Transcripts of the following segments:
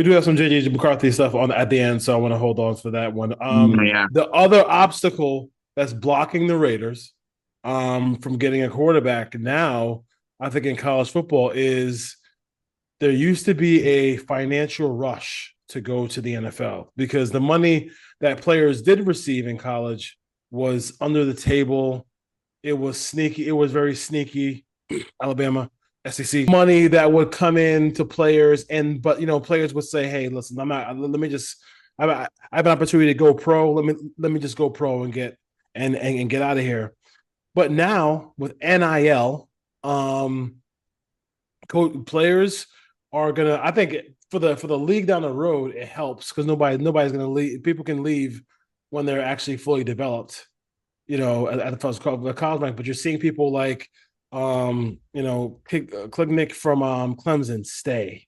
we do have some JJ McCarthy stuff on at the end, so I want to hold on for that one. Yeah, The other obstacle that's blocking the Raiders from getting a quarterback now, I think in college football is there used to be a financial rush to go to the NFL because the money that players did receive in college was under the table. It was sneaky. It was very sneaky. Alabama, SEC money that would come in to players, and but players would say, "Hey, listen, I'm not. Let me just. I have an opportunity to go pro. Let me just go pro and get out of here." But now with NIL, um, players are gonna. I think for the league down the road, it helps because nobody's gonna leave. People can leave when they're actually fully developed. At the college rank, but you're seeing people like Klinick from Clemson stay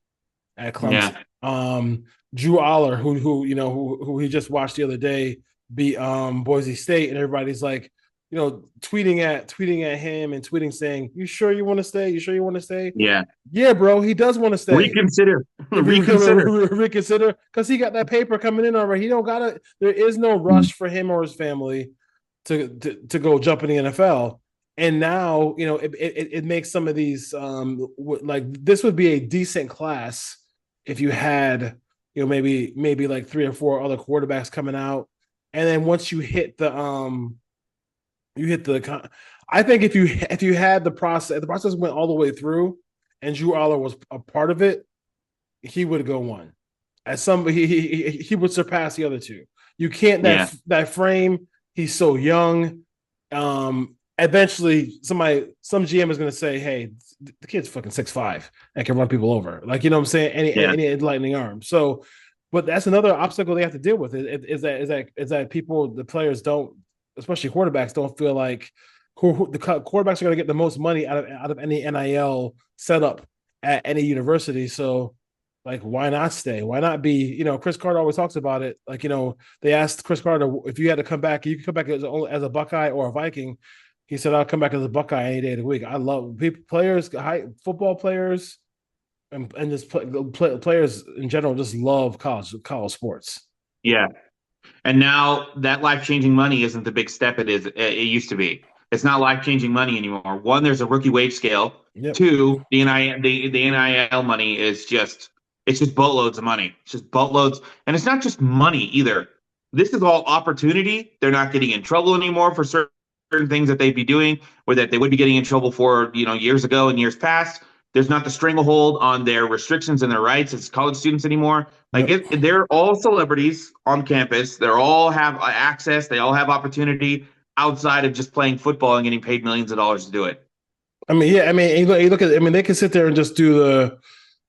at yeah. Clemson. Drew Aller, who he just watched the other day beat Boise State, and everybody's like, tweeting at him and tweeting saying, "You sure you want to stay? You sure you want to stay?" Yeah. Yeah, bro, he does want to stay. Reconsider. If you Reconsider. reconsider, because he got that paper coming in already. He don't gotta. There is no rush for him or his family to go jump in the NFL. And now, it makes some of these like this would be a decent class if you had, maybe like three or four other quarterbacks coming out. And then once you hit the I think if you had the process went all the way through and Drew Aller was a part of it, he would go one. As some he would surpass the other two. You can't Yeah. that frame. He's so young. Eventually, some GM is going to say, "Hey, the kid's fucking 6'5" and can run people over." Like, you know what I'm saying? Any Yeah. any lightning arm. So, but that's another obstacle they have to deal with. Is that the players don't, especially quarterbacks, don't feel like the quarterbacks are going to get the most money out of any NIL setup at any university. So, like, why not stay? Why not be? Chris Carter always talks about it. Like, they asked Chris Carter if you had to come back, you could come back as a Buckeye or a Viking. He said, "I'll come back as a Buckeye any day of the week." I love people, players, football players, and just players in general just love college sports. Yeah. And now that life-changing money isn't the big step it used to be. It's not life-changing money anymore. One, there's a rookie wage scale. Yep. Two, the NIL money is just boatloads of money. It's just boatloads. And it's not just money either. This is all opportunity. They're not getting in trouble anymore for certain things that they'd be doing or that they would be getting in trouble for, years ago and years past. There's not the stranglehold on their restrictions and their rights as college students anymore. Like Yep. they're all celebrities on campus. They all have access. They all have opportunity outside of just playing football and getting paid millions of dollars to do it. I mean, yeah. I mean, you look at. I mean, they can sit there and just do the.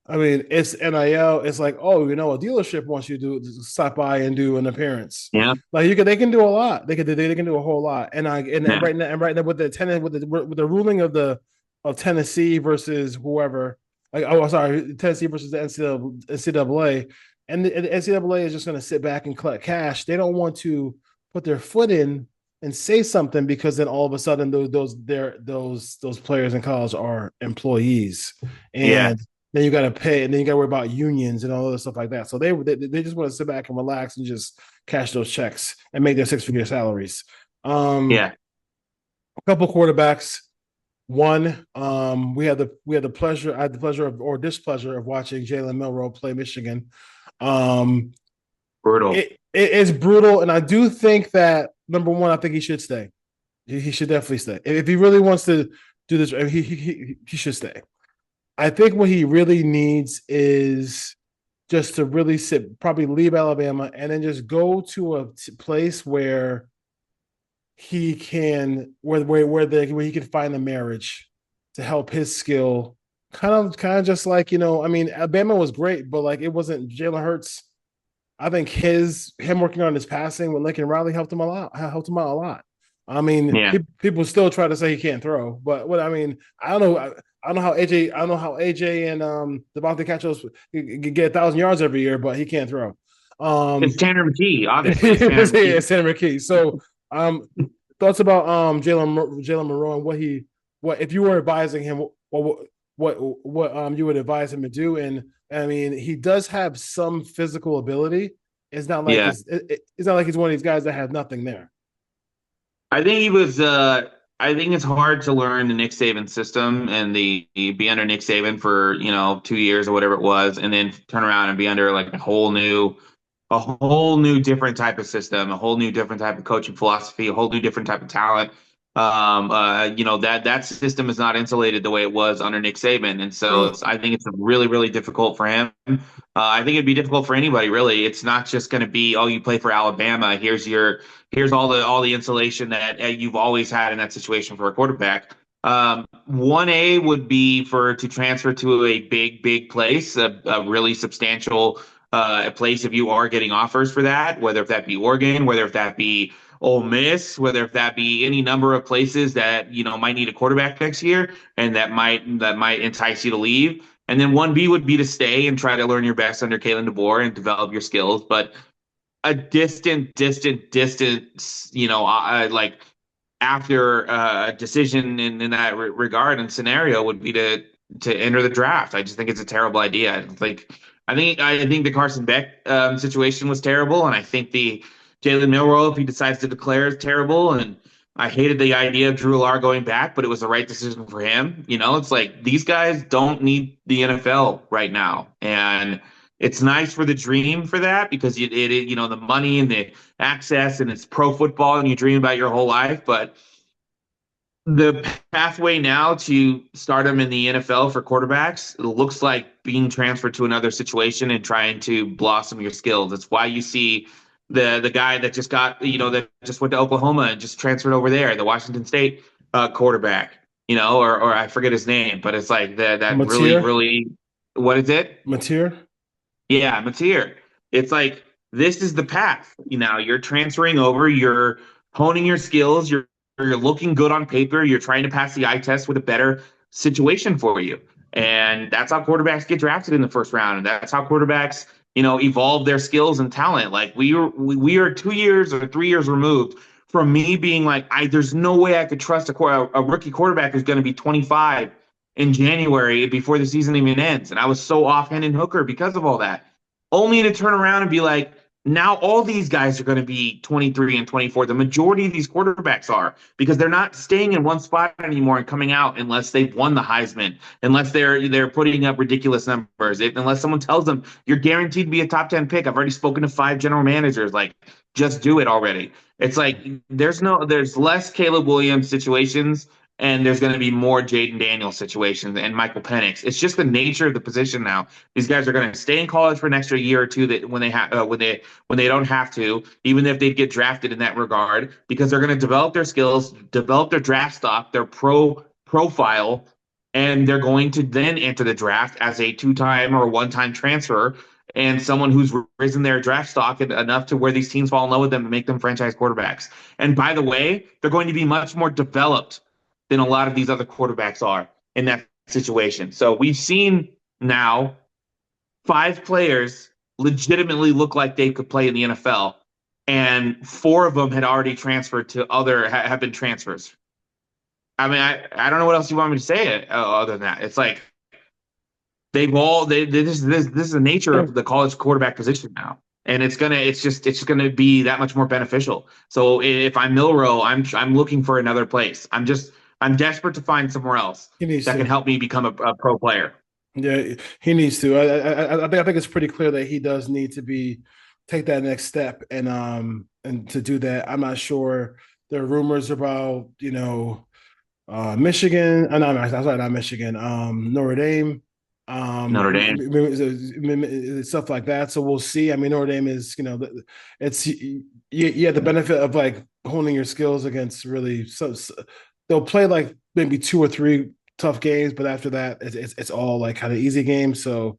I mean, it's NIL. It's like, oh, a dealership wants you to stop by and do an appearance. Yeah, Like they can do a lot. They can do a whole lot. And yeah, right now with the ruling of Tennessee versus whoever, like, oh, sorry, Tennessee versus the NCAA, and the NCAA is just going to sit back and collect cash. They don't want to put their foot in and say something because then all of a sudden those players in college are employees, yeah, and then you got to pay, and then you got to worry about unions and all other stuff like that. So they just want to sit back and relax and just cash those checks and make their six-figure salaries. Um, yeah. a couple quarterbacks. One, we had the pleasure, I had the pleasure of, or displeasure of watching Jalen Milroe play Michigan. Um, Brutal. it's brutal, and I do think that number one, I think he should stay. He should definitely stay if he really wants to do this. He should stay. I think what he really needs is just to really probably leave Alabama and then just go to a place where he can where he can find a marriage to help his skill. Kind of just like, I mean, Alabama was great, but like it wasn't Jalen Hurts. I think him working on his passing with Lincoln Riley helped him out a lot. I mean, Yeah. people still try to say he can't throw, but what I mean, I don't know. I don't know how AJ and Devontae Cachos get 1,000 yards every year, but he can't throw. It's Um, Tanner McKee. Obviously, it's Tanner yeah, McKee. Senator McKee. So, thoughts about Jalen Monroe and what if you were advising him, what you would advise him to do. And I mean, he does have some physical ability. It's not like Yeah. it's not like he's one of these guys that has nothing there. I think he was. I think it's hard to learn the Nick Saban system and the be under Nick Saban for 2 years or whatever it was, and then turn around and be under like a whole new different type of system, a whole new different type of coaching philosophy, a whole new different type of talent. That system is not insulated the way it was under Nick Saban, and so Well, I think it's really really difficult for him. I think it'd be difficult for anybody really. It's not just going to be, oh, you play for Alabama. Here's all the insulation that you've always had in that situation for a quarterback. 1A would be to transfer to a big place, a really substantial place if you are getting offers for that, whether if that be Oregon, whether if that be Ole Miss, whether if that be any number of places that might need a quarterback next year, and that might entice you to leave. And then 1B would be to stay and try to learn your best under Kalen DeBoer and develop your skills. But a distant, like after a decision in that regard and scenario would be to enter the draft. I just think it's a terrible idea. I think the Carson Beck situation was terrible, and I think the Jalen Milroe, if he decides to declare, is terrible. And I hated the idea of Drew Lar going back, but it was the right decision for him. It's like these guys don't need the NFL right now, and it's nice for the dream for that because the money and the access and it's pro football and you dream about your whole life, but the pathway now to stardom in the NFL for quarterbacks, it looks like being transferred to another situation and trying to blossom your skills. It's why you see the guy that just that just went to Oklahoma and just transferred over there, the Washington State quarterback, or I forget his name, but it's like that really, Mateer, really, what is it? Mateer. Yeah, Mateer. It's like this is the path. You're transferring over, you're honing your skills, you're looking good on paper, you're trying to pass the eye test with a better situation for you. And that's how quarterbacks get drafted in the first round. And that's how quarterbacks, evolve their skills and talent. Like we are 2 years or 3 years removed from me being like, there's no way I could trust a rookie quarterback who's going to be 25 in January before the season even ends. And I was so off Hendon Hooker because of all that. Only to turn around and be like, now all these guys are going to be 23 and 24. The majority of these quarterbacks are because they're not staying in one spot anymore and coming out unless they've won the Heisman, unless they're putting up ridiculous numbers, unless someone tells them you're guaranteed to be a top 10 pick. I've already spoken to 5 general managers. Like, just do it already. It's like there's less Caleb Williams situations and there's going to be more Jaden Daniels situations and Michael Penix. It's just the nature of the position now. These guys are going to stay in college for an extra year or two that when they don't have to, even if they get drafted in that regard, because they're going to develop their skills, develop their draft stock, their profile, and they're going to then enter the draft as a two-time or one-time transfer and someone who's risen their draft stock enough to where these teams fall in love with them and make them franchise quarterbacks. And by the way, they're going to be much more developed than a lot of these other quarterbacks are in that situation. So we've seen now 5 players legitimately look like they could play in the NFL, and 4 of them had already transferred to have been transfers. I mean, I don't know what else you want me to say other than that. It's like this is the nature of the college quarterback position now. And it's gonna be that much more beneficial. So if I'm Milroe, I'm looking for another place. I'm desperate to find somewhere else He needs that can to. help me become a pro player. Yeah, he needs to. I think it's pretty clear that he does need to take that next step, and to do that, I'm not sure. There are rumors about Michigan. No, I'm sorry, not Michigan. Notre Dame. Notre Dame. Stuff like that. So we'll see. I mean, Notre Dame is it's you have the benefit of like honing your skills against really they'll play like maybe 2 or 3 tough games, but after that, it's all like kind of easy games. So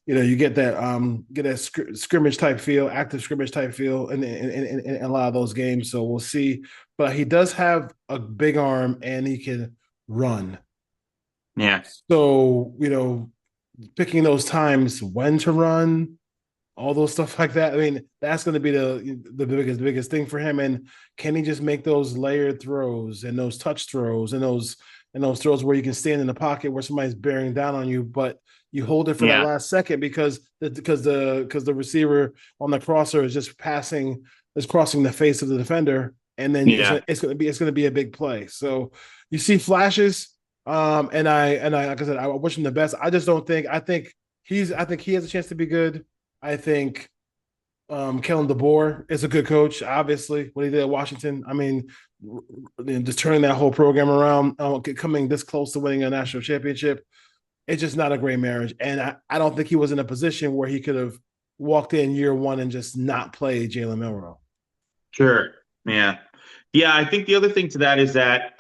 you get that scrimmage type feel, active scrimmage type feel, in a lot of those games. So we'll see. But he does have a big arm and he can run. Yeah. So picking those times when to run, all those stuff like that. I mean, that's going to be the biggest thing for him. And can he just make those layered throws and those touch throws and those throws where you can stand in the pocket where somebody's bearing down on you, but you hold it for that Yeah, last second because the receiver on the crosser is crossing the face of the defender, and then yeah, it's gonna be a big play. So you see flashes, and I like I said, I wish him the best. I just don't think I think he has a chance to be good. I think Kellen DeBoer is a good coach. Obviously, what he did at Washington. I mean, just turning that whole program around, coming this close to winning a national championship, it's just not a great marriage. And I don't think he was in a position where he could have walked in year one and just not play Jalen Milroe. sure. Yeah. Yeah, I think the other thing to that is that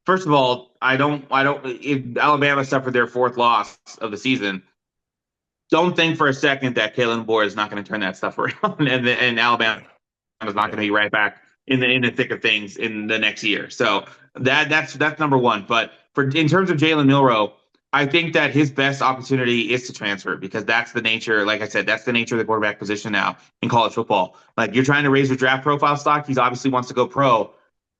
first of all, I don't if Alabama suffered their fourth loss of the season, don't think for a second that Kalen Moore is not going to turn that stuff around and Alabama is not going to Yeah. be right back in the thick of things in the next year. So that's number one. But for in terms of Jalen Milroe, I think that his best opportunity is to transfer because that's the nature, like I said, that's the nature of the quarterback position now in college football. Like you're trying to raise your draft profile stock. He obviously wants to go pro.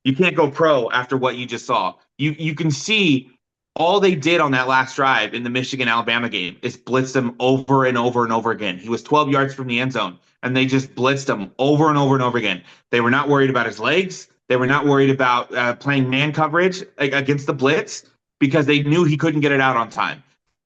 You can't go pro after what you just saw. You can see all they did on that last drive in the Michigan Alabama game is blitz him over and over and over again. He was 12 yards from the end zone, and they just blitzed him over and over and over again. They were not worried about his legs. They were not worried about playing man coverage against the blitz because they knew he couldn't get it out on time.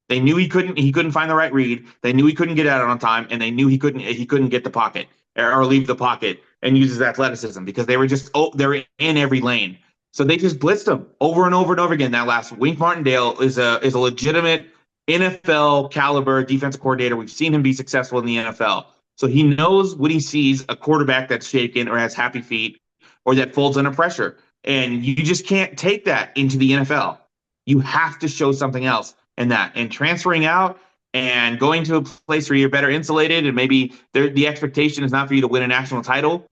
They knew he couldn't find the right read. They knew he couldn't get it out on time, and they knew he couldn't get the pocket or leave the pocket and use his athleticism because they're in every lane. So they just blitzed him over and over and over again. That last Wink Martindale is a legitimate NFL caliber defensive coordinator. We've seen him be successful in the NFL. So he knows when he sees a quarterback that's shaken or has happy feet or that folds under pressure. And you just can't take that into the NFL. You have to show something else in that. And transferring out and going to a place where you're better insulated and maybe the expectation is not for you to win a national title,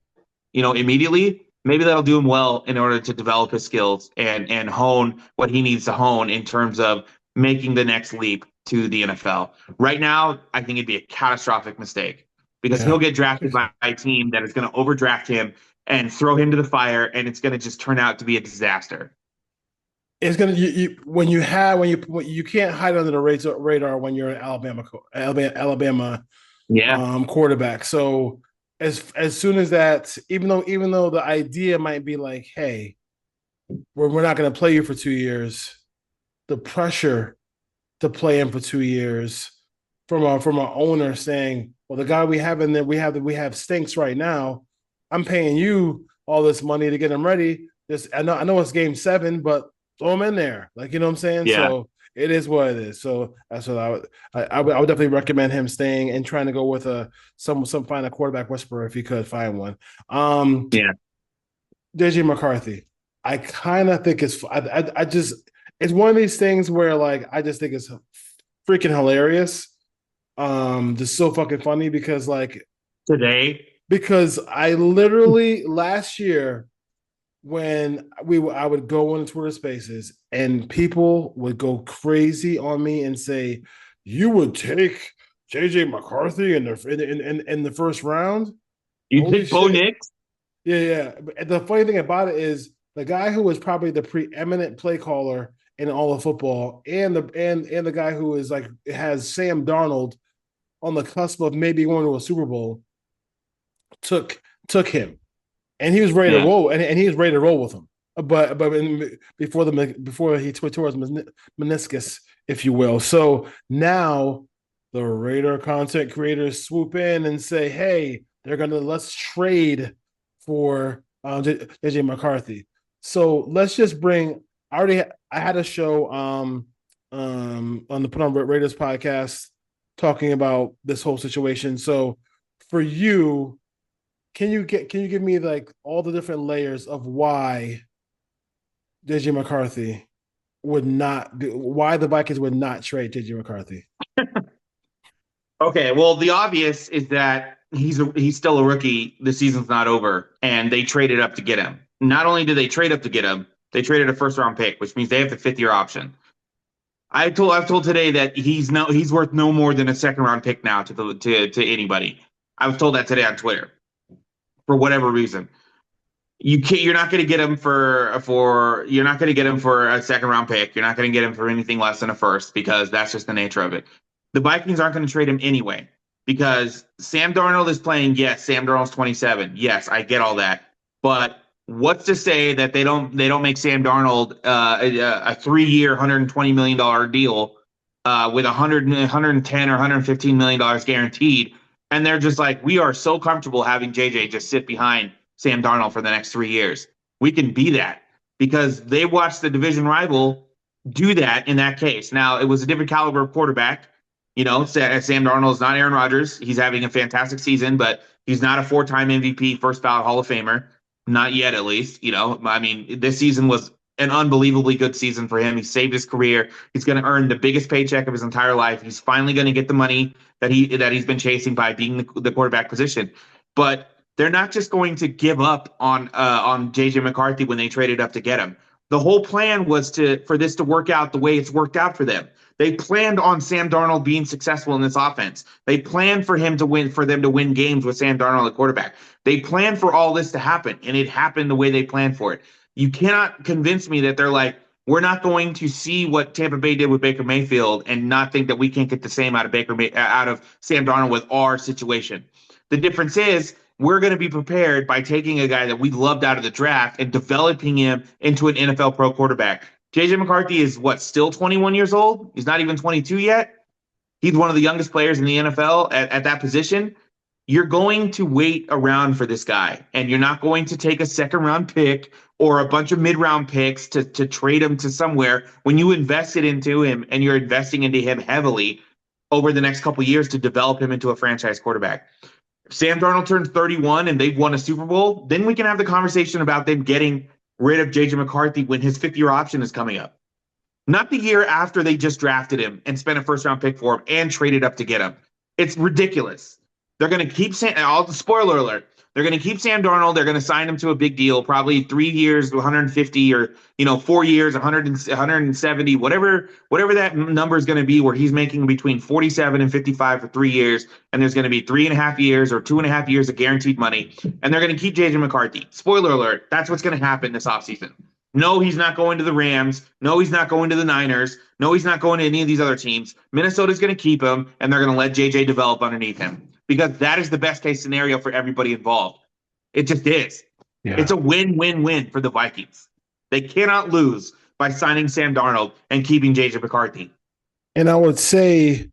immediately, maybe that'll do him well in order to develop his skills and hone what he needs to hone in terms of making the next leap to the NFL. Right now, I think it'd be a catastrophic mistake because he'll Yeah. get drafted by a team that is going to overdraft him and throw him to the fire, and it's going to just turn out to be a disaster. It's gonna when you can't hide under the radar when you're an Alabama Yeah. quarterback. So as soon as that, even though the idea might be like, hey, we're not going to play you for 2 years, the pressure to play him for 2 years from our owner saying, well, the guy we have in there, we have stinks right now. I'm paying you all this money to get him ready. I know it's game 7, but throw him in there. Like, you know what I'm saying? Yeah. So it is what it is. So that's what I would definitely recommend him staying and trying to go with some find a quarterback whisperer if he could find one. Um Yeah. JJ McCarthy. I kind of think I just it's one of these things where like I just think it's freaking hilarious. Just so fucking funny Today. because I literally last year when I would go on Twitter Spaces and people would go crazy on me and say, "You would take JJ McCarthy in the first round." You Holy take Bo shit! Nix? Yeah, yeah. But the funny thing about it is the guy who was probably the preeminent play caller in all of football, and the guy who is like has Sam Darnold on the cusp of maybe going to a Super Bowl took him, and he was ready to Yeah. roll, and he was ready to roll with him. But before he tore his meniscus, if you will. So now the Raider content creators swoop in and say, "Hey, let's trade for JJ McCarthy." So let's just bring. I had a show on the Put on Raiders podcast talking about this whole situation. So for you, can you give me like all the different layers of why JJ McCarthy why the Vikings would not trade JJ McCarthy? Okay, well, the obvious is that he's still a rookie. The season's not over, and they traded up to get him. Not only did they trade up to get him, they traded a first round pick, which means they have the 5th year option. I've told today that he's worth no more than a second round pick now to anybody. I was told that today on Twitter for whatever reason. You're not going to get him you're not going to get him for a second round pick. You're not going to get him for anything less than a first because that's just the nature of it. The Vikings aren't going to trade him anyway because Sam Darnold is playing. Yes, Sam Darnold's 27. Yes, I get all that. But what's to say that they don't make Sam Darnold a 3-year, $120 million deal with 110 or 115 million dollars guaranteed, and they're just like, we are so comfortable having JJ just sit behind Sam Darnold for the next 3 years. We can be that because they watched the division rival do that in that case. Now, it was a different caliber of quarterback. Sam Darnold is not Aaron Rodgers. He's having a fantastic season, but he's not a 4-time MVP, first ballot Hall of Famer. Not yet, at least. I mean, this season was an unbelievably good season for him. He saved his career. He's going to earn the biggest paycheck of his entire life. He's finally going to get the money that he's been chasing by being the quarterback position. But they're not just going to give up on JJ McCarthy when they traded up to get him. The whole plan was for this to work out the way it's worked out for them. They planned on Sam Darnold being successful in this offense. They planned for them to win games with Sam Darnold at quarterback. They planned for all this to happen, and it happened the way they planned for it. You cannot convince me that they're like, we're not going to see what Tampa Bay did with Baker Mayfield and not think that we can't get the same out of Sam Darnold with our situation. The difference is we're going to be prepared by taking a guy that we loved out of the draft and developing him into an NFL pro quarterback. JJ McCarthy is still 21 years old? He's not even 22 yet. He's one of the youngest players in the NFL at that position. You're going to wait around for this guy, and you're not going to take a second-round pick or a bunch of mid-round picks to trade him to somewhere when you invested into him and you're investing into him heavily over the next couple of years to develop him into a franchise quarterback. If Sam Darnold turns 31 and they've won a Super Bowl, then we can have the conversation about them getting rid of JJ McCarthy when his 5th-year option is coming up. Not the year after they just drafted him and spent a first-round pick for him and traded up to get him. It's ridiculous. They're going to keep spoiler alert. They're going to keep Sam Darnold. They're going to sign him to a big deal, probably 3 years, 150, or 4 years, 170, whatever that number is going to be, where he's making between 47 and 55 for 3 years, and there's going to be 3.5 years or 2.5 years of guaranteed money, and they're going to keep JJ McCarthy. Spoiler alert. That's what's going to happen this offseason. No, he's not going to the Rams. No, he's not going to the Niners. No, he's not going to any of these other teams. Minnesota's going to keep him, and they're going to let JJ develop underneath him, because that is the best case scenario for everybody involved. It just is. Yeah. It's a win-win-win for the Vikings. They cannot lose by signing Sam Darnold and keeping JJ McCarthy. And I would say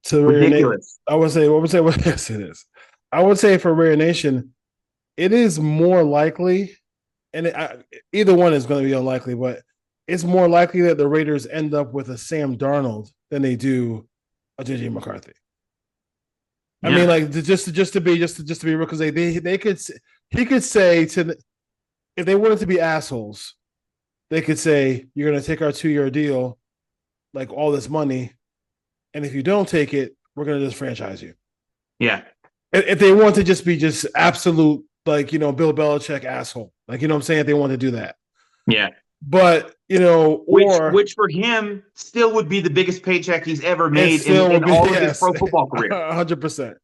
to ridiculous. I would say for Rare Nation, it is more likely, and either one is going to be unlikely, but it's more likely that the Raiders end up with a Sam Darnold than they do a JJ McCarthy. Yeah. I mean, like just to be real, because he could say if they wanted to be assholes, they could say, you're going to take our 2-year deal, like all this money, and if you don't take it, we're going to just franchise you. Yeah. If they want to just be absolute, like, Bill Belichick asshole, like, what I'm saying, if they want to do that. Yeah. But, which for him still would be the biggest paycheck he's ever made in all of his pro football career. 100%.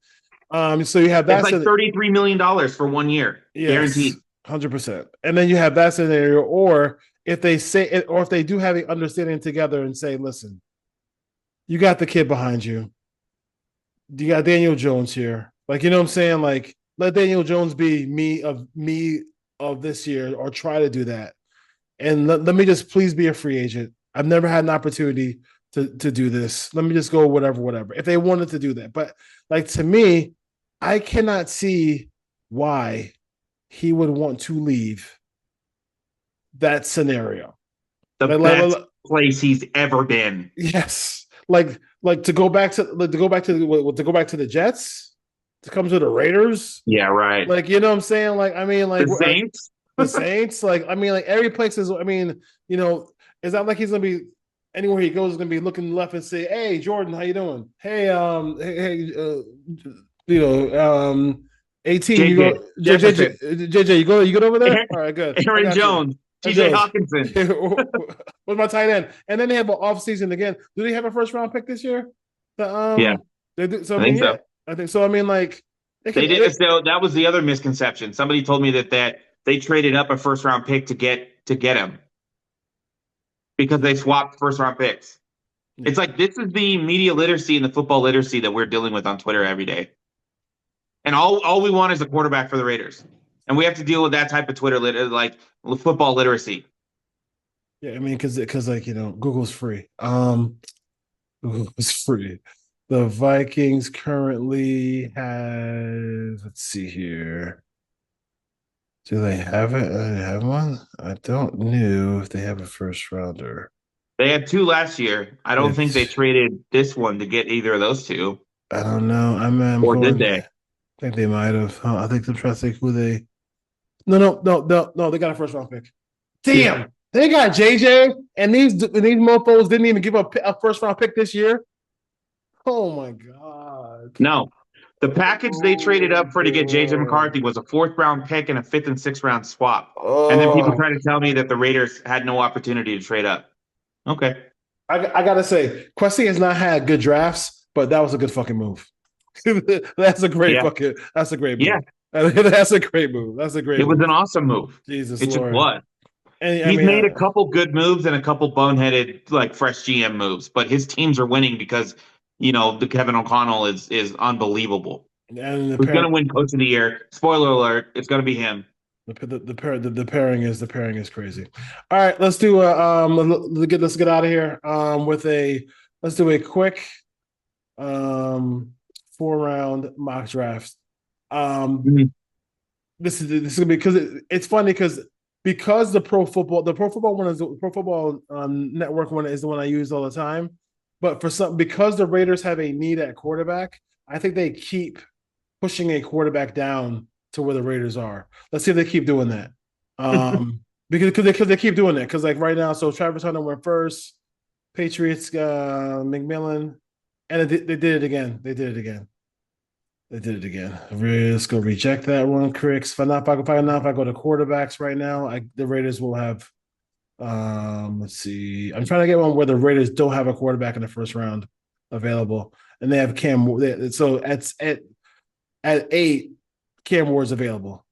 So you have that. It's like $33 million for 1 year, guaranteed. 100%. And then you have that scenario, or if they do have the understanding together and say, listen, you got the kid behind you. You got Daniel Jones here. Like, what I'm saying? Like, let Daniel Jones be me of this year, or try to do that. And let me just please be a free agent. I've never had an opportunity to do this. Let me just go whatever. If they wanted to do that. But, like, to me, I cannot see why he would want to leave that scenario. The best place he's ever been. Yes. Like to go back to the Jets, to come to the Raiders. Yeah, right. Like, what I'm saying? Like, I mean, like the Saints. The Saints, like, I mean, like, every place is, I mean, it's not like he's gonna be anywhere he goes is gonna be looking left and say, "Hey, Jordan, how you doing? Hey, 18, JJ, you good over there? All right, good. Aaron Jones, It TJ does. Hawkinson. What's my tight end? And then they have an offseason again. Do they have a first round pick this year? The, Yeah, they do, so I I mean, think yeah, so. I think so. I mean, like they They could. did. So that was the other misconception. Somebody told me that they traded up a first round pick to get him because they swapped first round picks. It's Yeah. like this is the media literacy and the football literacy that we're dealing with on Twitter every day. And all we want is a quarterback for the Raiders. And we have to deal with that type of like football literacy. Yeah, I mean, because like Google's free. Google's free. The Vikings currently have. Let's see here. Do they have it? They have one. I don't know if they have a first rounder. They had two last year. I They don't have. think they traded this one to get either of those two. I don't know. I'm Or did going. they? I think they might have. I think I'm trying to think who they. No, no, no, no, no. They got a first round pick. Yeah. Damn, they got JJ, and these mofos didn't even give up a first round pick this year. Oh my god. No. The package they traded Oh up for to get JJ god. McCarthy was a fourth round pick and a fifth and sixth round swap. And then people Oh, try to tell me that the Raiders had no opportunity to trade up. Okay. I gotta say, Questy has not had good drafts, but that was a good fucking move. That's a great Yeah. fucking. That's a great Yeah. move. That's a great move. That's a It great was an move. awesome move. Jesus It just Lord. was. And I He's mean, made a couple good moves and a couple boneheaded like fresh GM moves, but his teams are winning because the Kevin O'Connell is unbelievable. and the Who's going to pair, win Coach of the Year? Spoiler alert: it's going to be him. the pairing is crazy. All right, let's do a let's get out of here with a let's do a quick 4 round mock draft. Um, Mhm. this is gonna be because it's funny because the pro football one is the pro football network one is the one I use all the time. But because the Raiders have a need at quarterback, I think they keep pushing a quarterback down to where the Raiders are. Let's see if they keep doing that. Because they keep doing that. Because like right now, so Travis Hunter went first, Patriots, McMillan, and they did it again. They did it again. They did it again. Let's go reject that one, Cricks. If I go to quarterbacks right now, the Raiders will have. Let's see. I'm trying to get one where the Raiders don't have a quarterback in the first round available, and they have Cam. So at 8, Cam Ward's available.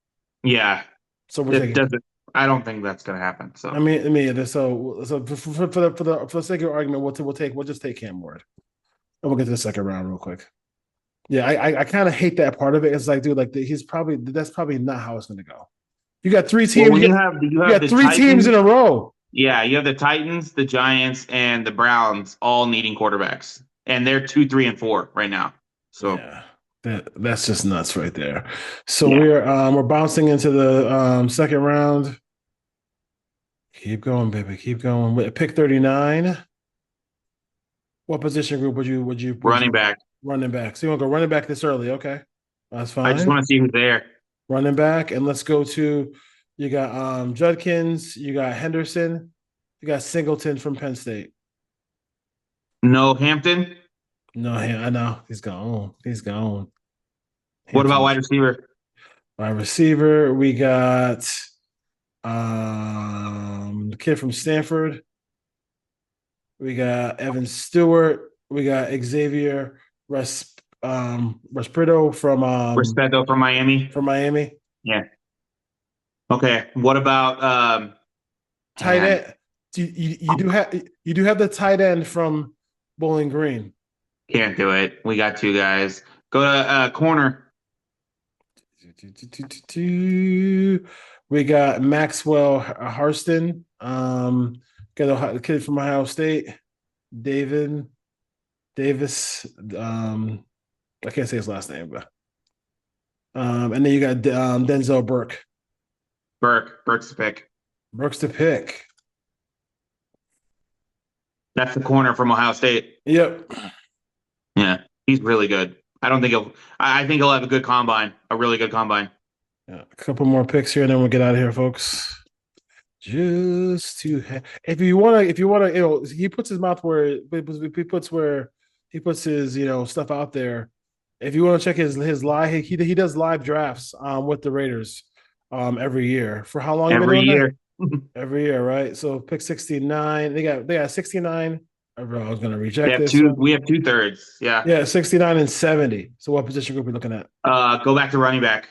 Yeah, So we're it taking. doesn't. I don't think that's going to happen. I So, mean, so for the sake of argument, we'll just take Cam Ward, and we'll get to the second round real quick. Yeah, I kind of hate that part of it. It's like, dude, like that's probably not how it's going to go. You got three well, teams. when you You have got the three teams in Titans, a row. yeah, you have the Titans, the Giants, and the Browns all needing quarterbacks, and they're 2, 3, and 4 right now. So, Yeah, that's just nuts right there. So yeah, we're bouncing into the second round. Keep going, baby. Keep going. Pick 39. What position group would you running back. running back? So you want to go running back this early? Okay, that's I just fine. want to see who's there. Running back, and let's go to you got Judkins, you got Henderson, you got Singleton from Penn State. No Hampton. No, I know he's gone. He's gone. What about Hampton, wide receiver? wide receiver. We got the kid from Stanford. We got Evan Stewart. We got Xavier Resprito Respeto from Miami. from Miami. Yeah. Okay. What about Tight man? end. You do have the tight end from Bowling Green. Can't do it. We got two guys. Go to corner. We got Maxwell Harston. Got a kid from Ohio State. David Davis. I can't say his last name, but and then you got Denzel Burke. Burke's the pick. Burke's the pick. That's the corner from Ohio State. Yep. Yeah, he's really good. I don't think he'll. I think he'll have a good combine, a really good combine. Yeah, a couple more picks here, and then we'll get out of here, folks. Just to if you wanna, he puts his mouth where he puts his stuff out there. If you want to check his live, he does live drafts with the Raiders every year. For how long you been Every doing that? year, Every year, right? So pick 69. They got 69. I was gonna They reject have this two. one. We have two thirds. Yeah. Yeah, 69 and 70. So what position group are we looking at? Go back to running back.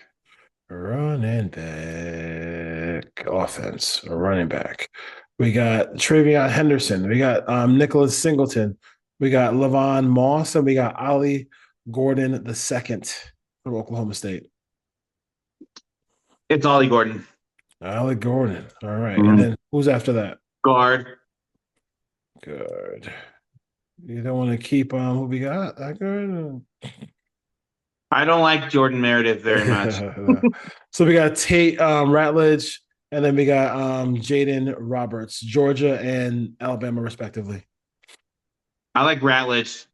Running back offense, or running back. We got Travion Henderson. We got Nicholas Singleton. We got Levon Moss, and we got Ollie Gordon the second from Oklahoma State. It's Ollie Gordon. Ollie Gordon. All right. And Mhm. then who's after that? Guard. Good. You don't want to keep who we got? That good? I don't like Jordan Meredith very much. So we got Tate Ratledge, and then we got Jaden Roberts, Georgia and Alabama, respectively. I like Ratledge.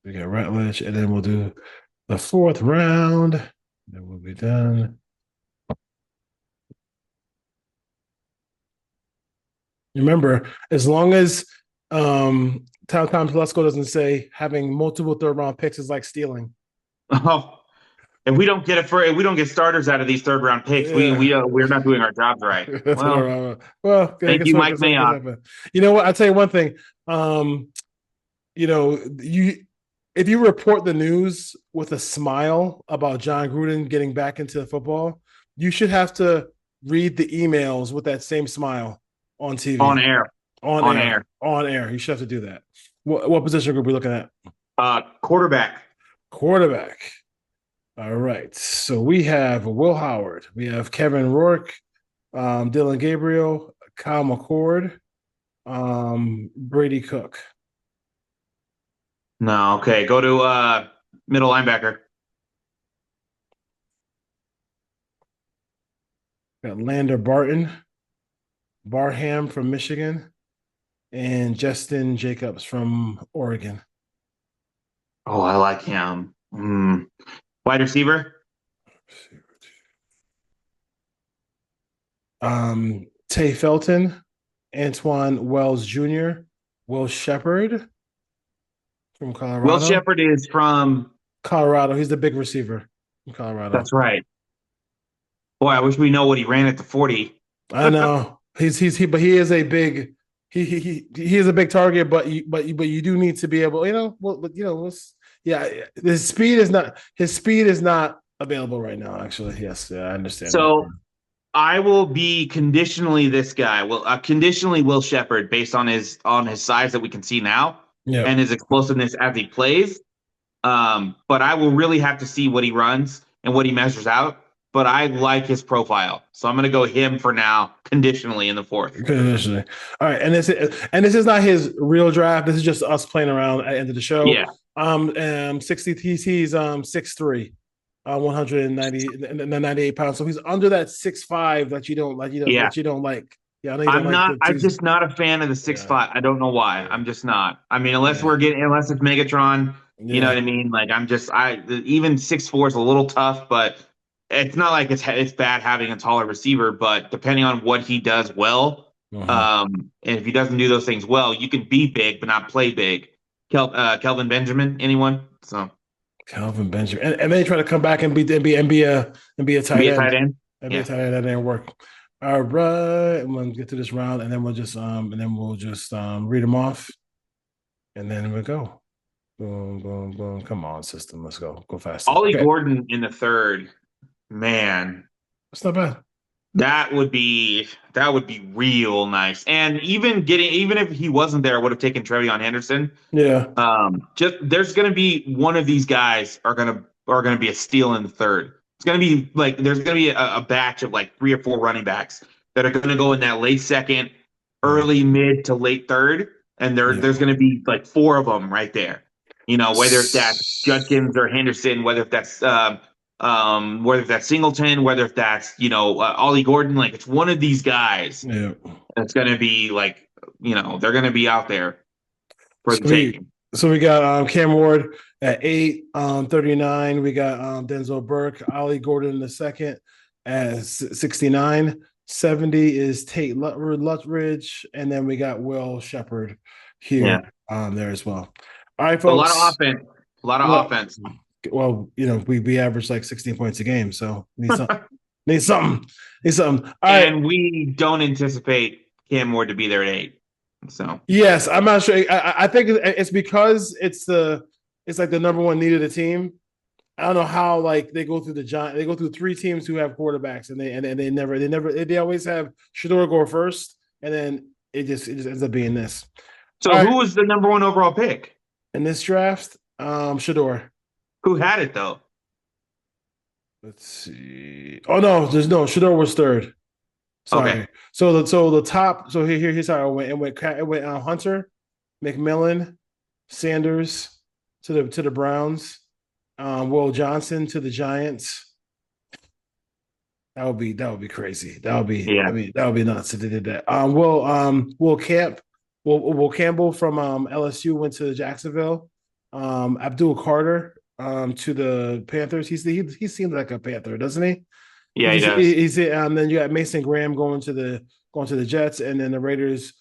We got Ratledge, and then we'll do the fourth round. Then we'll be done. Remember, as long as Tom Telesco doesn't say having multiple third round picks is like stealing. Oh, if we don't get starters out of these third round picks, Yeah. we're not doing our jobs right. That's what Well, I'm. Well, I thank guess you, what Mike guess what guess Mayock. happen. You know what? I'll tell you one thing. Um, you if you report the news with a smile about John Gruden getting back into football, you should have to read the emails with that same smile on On TV, air. on On air, air. on air. You should have to do that. What position group are we looking at? Quarterback. Quarterback. All right. So we have Will Howard. We have Kevin Rourke, Dylan Gabriel, Kyle McCord, Brady Cook. No, okay. Go to middle linebacker. Got Lander Barton, Barham from Michigan, and Justin Jacobs from Oregon. Oh, I like him. Wide receiver. Tay Felton, Antoine Wells Jr., Will Shepard from Will Colorado. Shepard is from. Colorado. He's the big receiver from Colorado. That's right. Boy, I wish we know what he ran at the 40. I know but he is a big he is a big target, but you do need to be able, yeah, his speed is not available right now. Actually, yes, yeah, I understand that. So I will be conditionally this guy. Well, conditionally Will Shepard based on his size that we can see now Yeah, and his explosiveness as he plays. But I will really have to see what he runs and what he measures out. But I like his profile, so I'm going to go him for now, conditionally in the fourth. conditioning. All right, and this is not his real draft. This is just us playing around at the end of the show. Yeah, 60 he's 6'3", 198 pounds. So he's under that 6'5" that you don't like. yeah. That you don't like. Yeah, I know you don't I'm like not. the I'm twos. just not a fan of the 6'5". I don't know why. Yeah, I'm just not. I mean, yeah, unless it's Megatron, you know what yeah. I mean. Like even 6'4" is a little tough, but it's not like it's bad having a taller receiver. But depending on what he does well, Uh-huh. and if he doesn't do those things well, you can be big but not play big. Kelvin Benjamin, anyone? So Calvin Benjamin, and then he try to come back and be a tight be a end. tight end. And be a Yeah. tight end. That didn't work. All right, I'm gonna get to this round, and then we'll just read them off, and then we'll go. Boom, boom, boom. Come on, system. Let's go faster. Ollie Okay, Gordon in the third. Man, that's not bad. that would be real nice. And even if he wasn't there, I would have taken Trevion Henderson. Yeah, Just there's gonna be one of these guys are gonna be a steal in the third. It's gonna be like there's gonna be a batch of like three or four running backs that are gonna go in that late second, early mid to late third, and yeah. there's gonna be like four of them right there. Whether if that's Judkins or Henderson, whether that's Singleton, whether if that's Ollie Gordon, like it's one of these guys Yeah. that's going to be like they're going to be out there for So the we taking. so we got Cam Ward at 8, 39. We got Denzel Burke, Ollie Gordon the second at 69. 70 is Tate Lutridge, and then we got Will Shepard Yeah, here there as well. All right, a lot of folks. offense, a lot of Look, offense. well, we average like 16 points a game, so need some. Need something. Need something. All right. And we don't anticipate Cam Ward to be there at 8. So Yes, I'm not sure. I think it's because it's like the number one need of the team. I don't know how like they go through the giant. They go through three teams who have quarterbacks, and they always have Shador go first, and then it just ends up being this. so All right, who was the number one overall pick? in this draft, Shador. Who had it though? Let's see. Oh no, there's no Shador was third. Okay. Sorry. So the top. So here's how it went. It went Hunter, McMillan, Sanders to the Browns, Will Johnson to the Giants. That would be crazy. Yeah. That would be nuts if they did that. Will Campbell from LSU went to Jacksonville. Abdul Carter to the Panthers. He seemed like a Panther, doesn't he? Yeah, he does. Then you got Mason Graham going to the Jets, and then the Raiders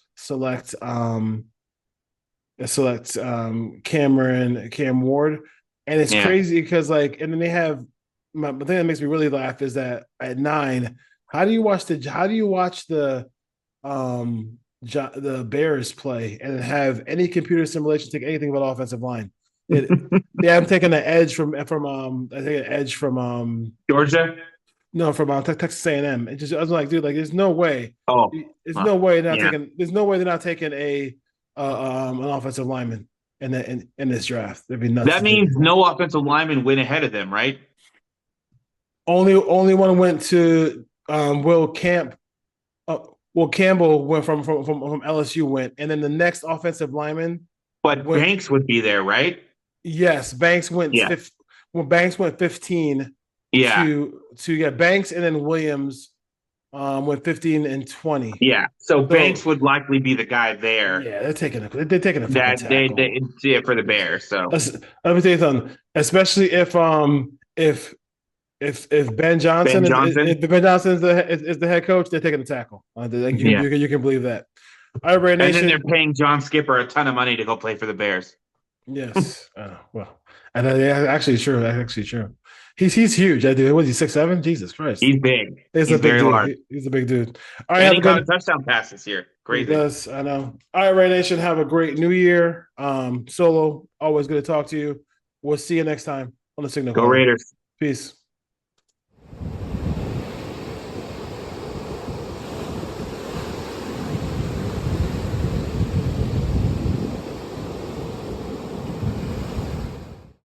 Cam Ward, and it's Yeah. crazy because like, and then they have the thing that makes me really laugh is that at 9, how do you watch the Bears play and have any computer simulation take anything about offensive line? Yeah, I'm taking an edge from I take an edge from Georgia? no, from Texas A&M. It just I was like, dude, like there's no way. Oh, There's well, no way they're not yeah. taking. There's no way they're not taking an offensive lineman in this draft. That'd be nuts. That means no offensive lineman went ahead of them, right? Only one went to Will Camp. Will Campbell went from LSU went, and then the next offensive lineman But went. Banks would be there, right? Yes, Banks went Yeah. fifth. Well, Banks went 15 Yeah. to get Banks, and then Williams went 15 and 20. Yeah. So So Banks would likely be the guy there yeah, they're taking a fucking that they tackle. yeah, for the Bears. So Let me tell you something. Especially if Ben Johnson Ben Johnson. if Ben Johnson is the head coach, they're taking a tackle. Yeah. You can believe that. All right, Ray And then they're Nation. paying John Skipper a ton of money to go play for the Bears. Yes. Well, and yeah, actually true. Actually true. He's huge. I do. Was he 6'7"? Jesus Christ. He's big. He's a He's big very dude. large. He's a big dude. All right, And have he a caught a good. touchdown pass this year. He Crazy. does. I know. All right, Ray Nation. Have a great New Year. Solo. Always good to talk to you. We'll see you next time on the Signal Go Call. Raiders. Peace.